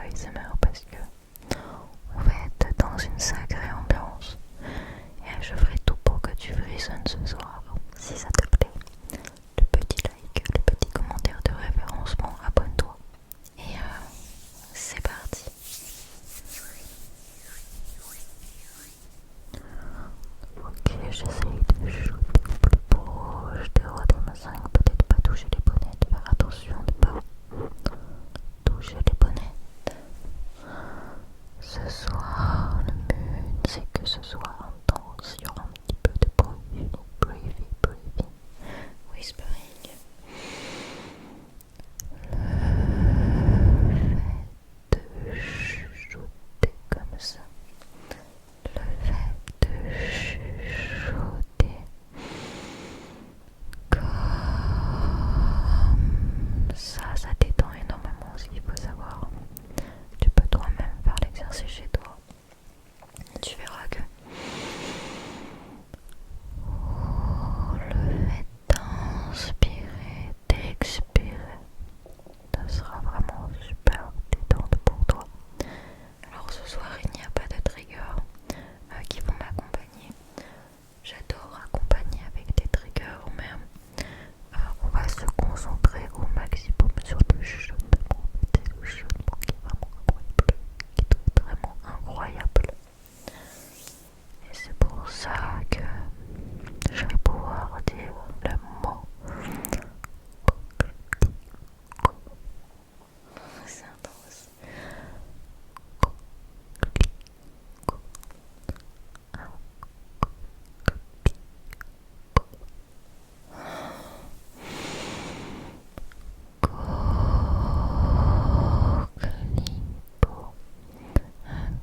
ASMR parce que on va être dans une sacrée ambiance et je ferai tout pour que tu frissonnes ce soir. Si ça te plaît, le petit like, le petit commentaire de référencement, abonne-toi. Et c'est parti. Ok, j'essaye de shooter plus proche des rois 5, peut-être pas toucher les bonnettes, faire attention de pas toucher les bonnettes. Ce soir, le but c'est que ce soit intense, il y aura un petit peu de breathing, whispering. Le fait de chuchoter comme ça, le fait de chuchoter comme ça détend énormément. Ce qu'il faut savoir, tu peux toi-même faire l'exercice chez toi. Tu verras que le fait d'inspirer, d'expirer, ça sera vraiment super détente pour toi. Alors ce soir il n'y a pas de triggers qui vont m'accompagner. J'adore accompagner avec des triggers, mais on va se concentrer au maximum sur le chuchotement. C'est le chuchotement qui est vraiment incroyable, qui doit être vraiment incroyable. Et c'est pour ça que je vais pouvoir dire le mot. C'est intense.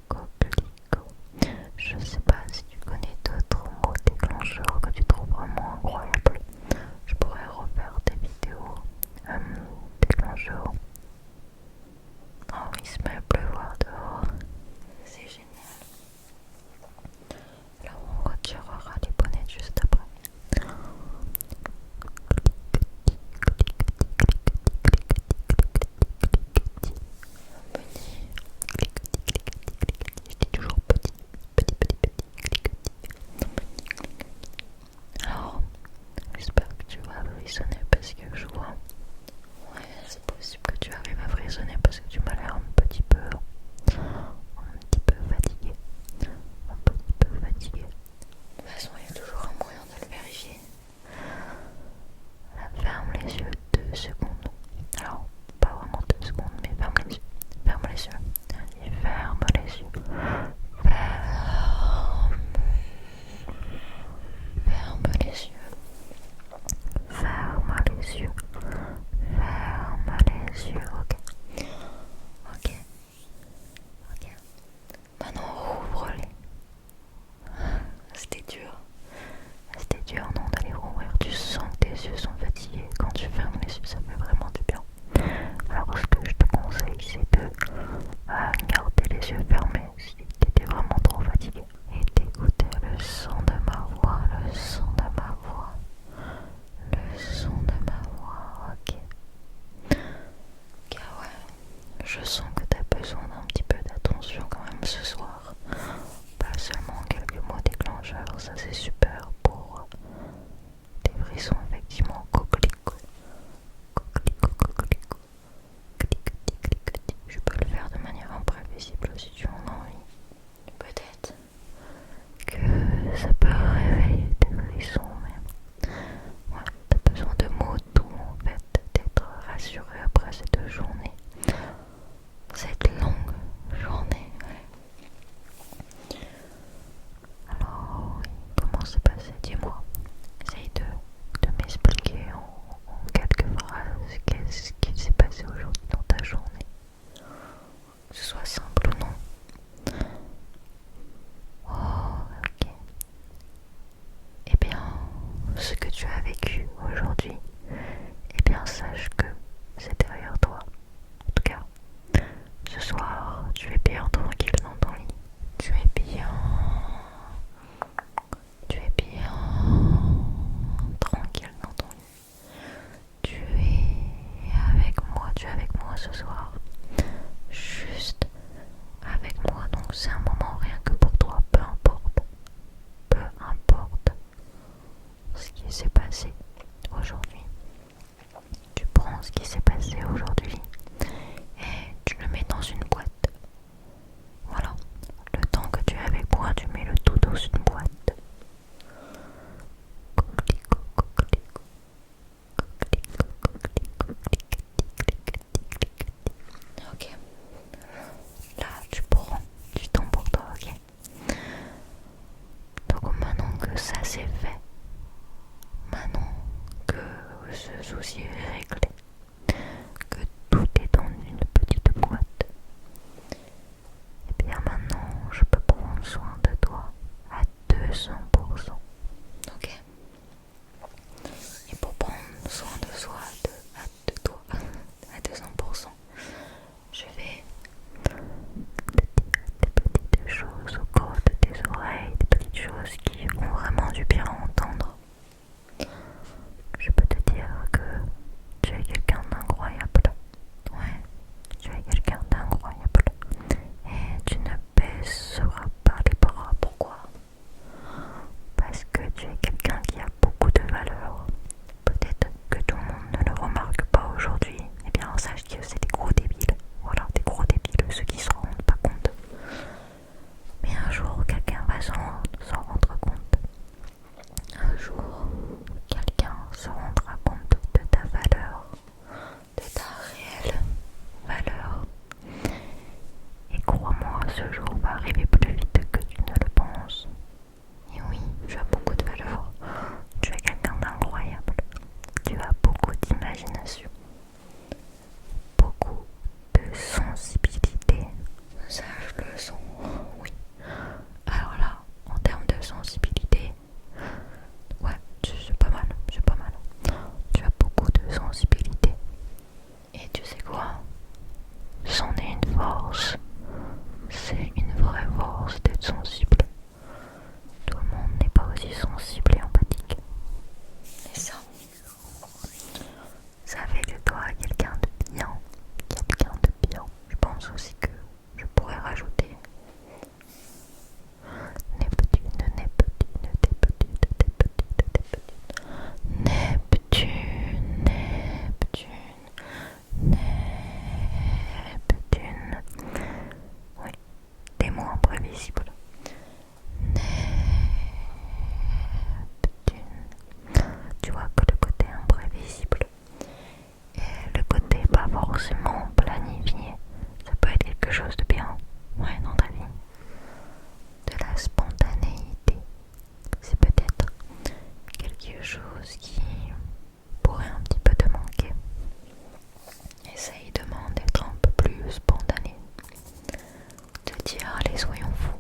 Coquelicot. Je sais pas si tu connais d'autres mots déclencheurs que tu trouves vraiment incroyables. Je pourrais refaire des vidéos déclencheurs. Oh, il se met à pleuvoir dehors. C'est génial. Là, on retirera les bonnettes juste après. Petit. Je dis toujours petit. Alors, j'espère que tu vas frissonner parce que je vois. Ouais, c'est possible que tu arrives à frissonner parce que tu m'as l'air un petit peu fatigué. Un petit peu fatigué. De toute façon, il y a toujours un moyen de le vérifier. Là, ferme les yeux 2 secondes. Alors, pas vraiment 2 secondes, mais ferme les yeux. Ferme les yeux. Allez, ferme les yeux. Ferme les yeux. Ferme les yeux. Ferme les yeux. Ok. Ok. Ok. Maintenant, ouvre-les. C'était dur. C'était dur, non, d'aller rouvrir. Tu sens que tes yeux sont fatigués. Quand tu fermes les yeux, ça fait vraiment du bien. Alors, ce que je te conseille, c'est de garder les yeux fermés si tu étais vraiment trop fatigué. Et d'écouter le son de ma voix, le son de ma voix, le son de ma voix. Ok. Ok, ouais. Je sens que tu as besoin d'un petit peu d'attention quand même ce soir. Pas seulement quelques mots déclencheurs, ça c'est super pour des frissons effectivement. Coquelicot, coquelicot, coquelicot, cliquetis, cliquetis. Je peux le faire de manière imprévisible si tu en as envie. Peut-être que ça peut réveiller des frissons, mais ouais, t'as besoin de mots doux en fait, d'être rassuré après cette journée, cette longue journée. Ouais. Alors, oui, comment c'est passé? Dis-moi. Essaye de m'expliquer en quelques phrases qu'est-ce qui s'est passé aujourd'hui dans ta journée. Que ce soit simple ou non. Oh, ok. Eh bien, ce que tu as vécu aujourd'hui, eh bien, sache que c'est derrière toi. En tout cas, ce soir, tu es bien tranquille dans ton lit. Tu es bien. Tu es bien tranquille dans ton lit. Tu es avec moi ce soir. Juste va arriver plus vite que tu ne le penses. Et oui, tu as beaucoup de valeur. Tu es quelqu'un d'incroyable. Tu as beaucoup d'imagination. Beaucoup de sensibilité. Ça, je le sens, oui. Alors là, en termes de sensibilité, ouais, c'est pas mal, c'est pas mal. Tu as beaucoup de sensibilité. Et tu sais quoi? C'en est une force. C'est une vraie force d'être sensible. Tout le monde n'est pas aussi sensible et empathique. Et ça fait de toi quelqu'un de bien. Quelqu'un de bien. Je pense aussi que je pourrais rajouter Neptune, Neptune, Neptune, Neptune, Neptune, Neptune. Oui, des mots imprévisibles. Neptune. Tu vois que le côté imprévisible et le côté pas forcément planifié, ça peut être quelque chose de bien, ouais, dans ta vie. De la spontanéité, c'est peut-être quelque chose qui pourrait un petit peu te manquer. Essaye demain d'être un peu plus spontané. De dire allez soyons fous,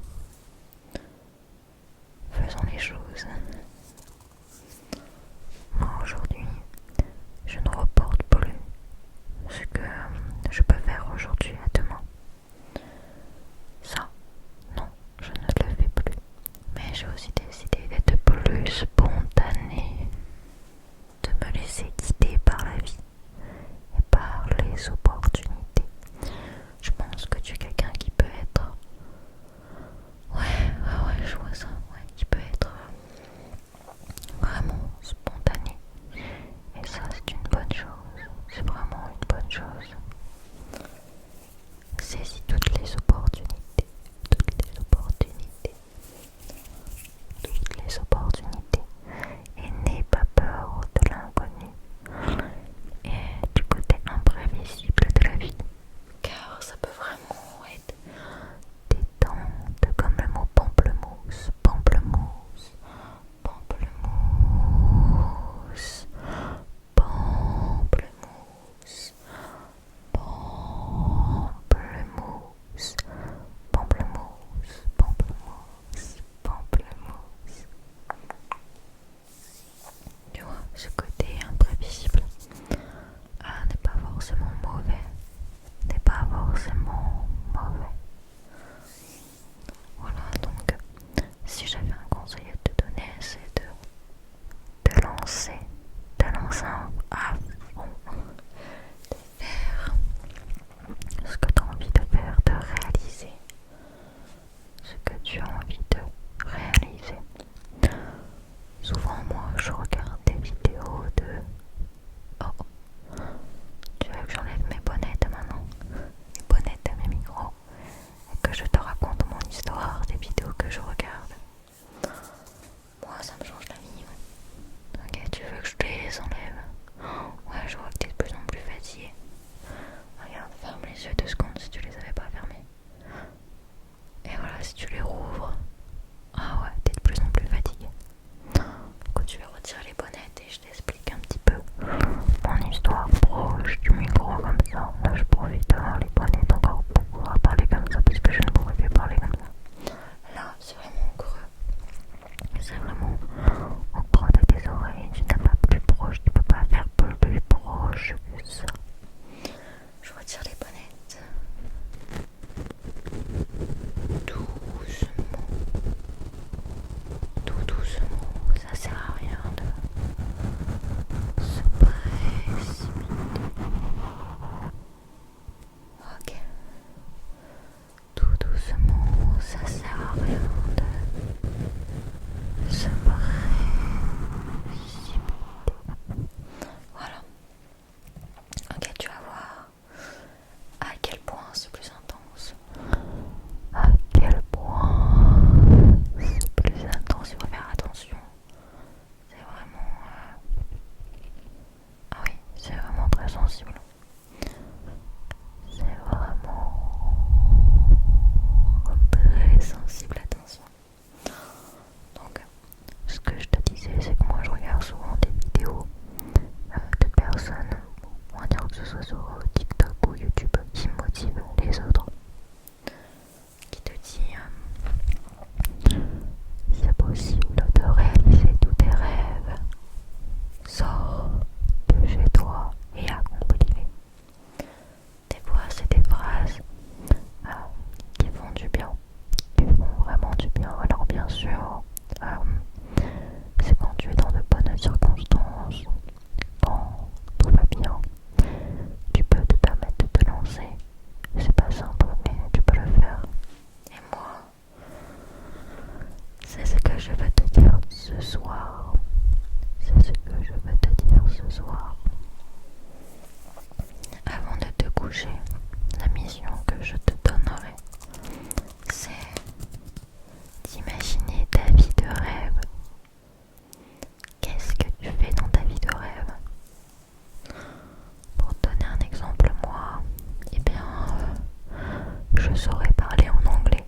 je saurais parler en anglais.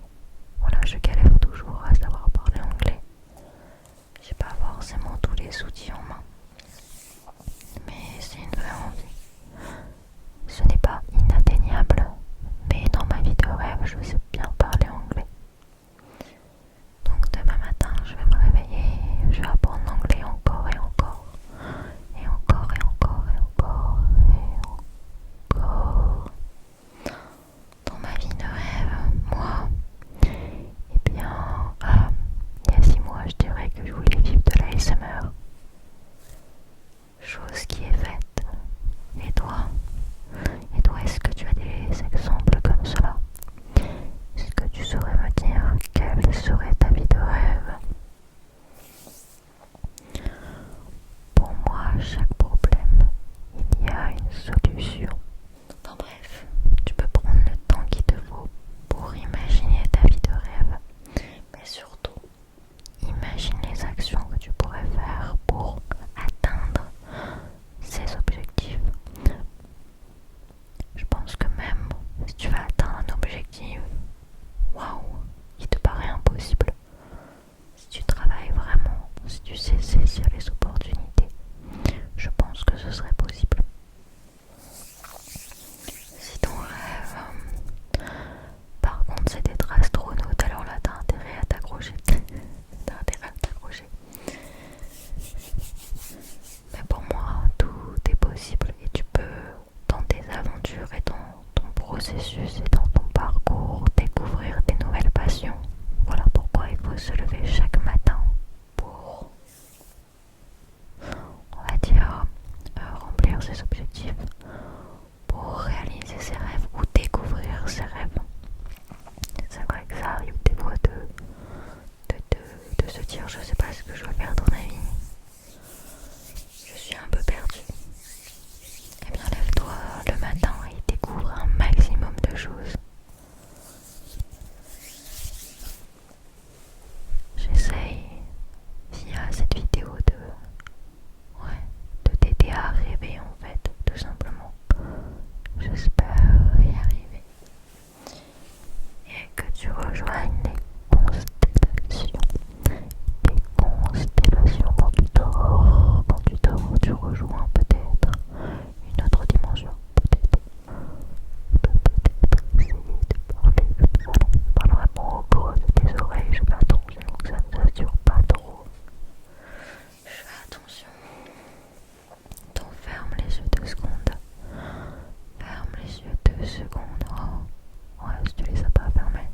Voilà, je galère toujours à savoir parler anglais. J'ai pas forcément tous les outils en main. Mais c'est une vraie envie. Ce n'est pas inatteignable, mais dans ma vie de rêve, je sais bien parler anglais. Donc demain matin, je vais me réveiller, je vais apprendre l'anglais encore et encore. Et encore et encore et encore et encore. Dans ma vie de rêve, moi, eh bien, il y a 6 mois, je dirais que je voulais vivre de la l'ASMR. Chose qui est faite. Et toi, est-ce que tu as des exemples comme cela? Est-ce que tu saurais me dire quelle serait ta vie de rêve? Pour moi, chaque problème, il y a une solution. Enfin bref, tu peux prendre le temps qu'il te faut pour imaginer ta vie de rêve. Mais surtout, imagine les actions que tu pourrais faire pour atteindre ces objectifs. Je pense que même si tu vas atteindre un objectif, waouh, qui te paraît impossible, si tu travailles vraiment, si tu sais saisir les opportunités, je pense que ce serait possible. Si ton rêve, par contre, c'est d'être astronaute, alors là, t'as intérêt à t'accrocher. Mais pour moi, tout est possible et tu peux, dans tes aventures et dans ton processus et dans ton parcours, découvrir des nouvelles passions. Voilà pourquoi il faut se lever chaque matin pour, on va dire, remplir ses objectifs, pour réaliser ses rêves ou découvrir ses rêves. C'est vrai que ça arrive des fois de se dire je sais pas ce que je veux faire dans ma vie. Je suis un peu perdue. Eh bien lève-toi le matin et découvre un maximum de choses. J'essaye via cette vidéo de t'aider à rêver en fait, tout simplement. J'espère y arriver. Et que tu rejoignes les constellations. Les constellations quand tu dors, tu rejoins peut-être une autre dimension. Peut-être essayer de parler comme ça. On parle vraiment au creux de tes oreilles. Je fais attention que ça ne sature pas trop. Je fais attention. Donc ferme les yeux 2 secondes. Ferme les yeux 2 secondes. Oh. Ouais, si tu les as pas fermés.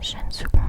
chaîne secondaire